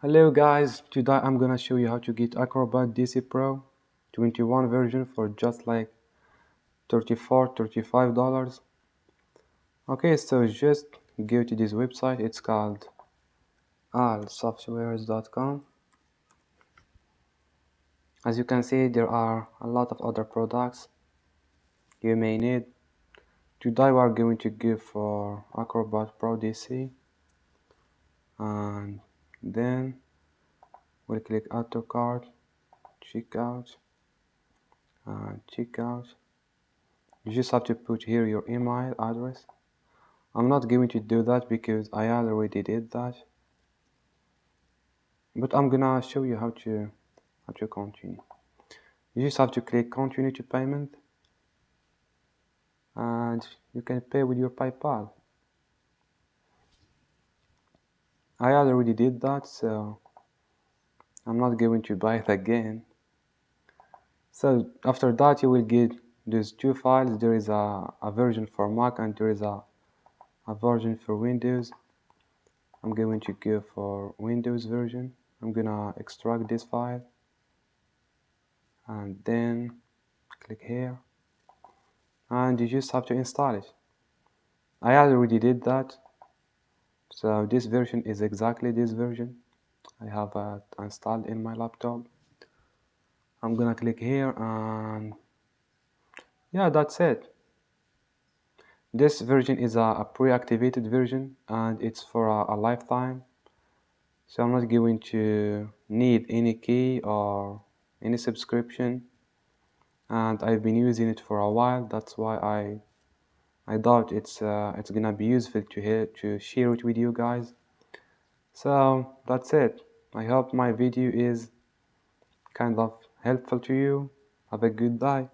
Hello guys, today I'm gonna show you how to get Acrobat DC Pro 21 version for just like $35. Okay, so just go to this website. It's called allsoftwares.com. As you can see, there are a lot of other products you may need. Today we are going to go for Acrobat-Pro DC, and then we'll click add to cart, checkout, and checkout. You just have to put here your email address. I'm not going to do that because I already did that, but I'm gonna show you how to continue. You just have to click continue to payment, and you can pay with your PayPal. I already did that, so I'm not going to buy it again. So after that, you will get these two files. There is a version for Mac and there is a version for Windows. I'm going to go for Windows version. I'm gonna extract this file and then click here, and you just have to install it. I already did that, so this version is exactly this version. I have it installed in my laptop. I'm gonna click here, and yeah, that's it. This version is a pre-activated version, and it's for a lifetime, so I'm not going to need any key or any subscription, and I've been using it for a while. That's why I doubt it's gonna be useful to share it with you guys. So that's it. I hope my video is kind of helpful to you. Have a good day.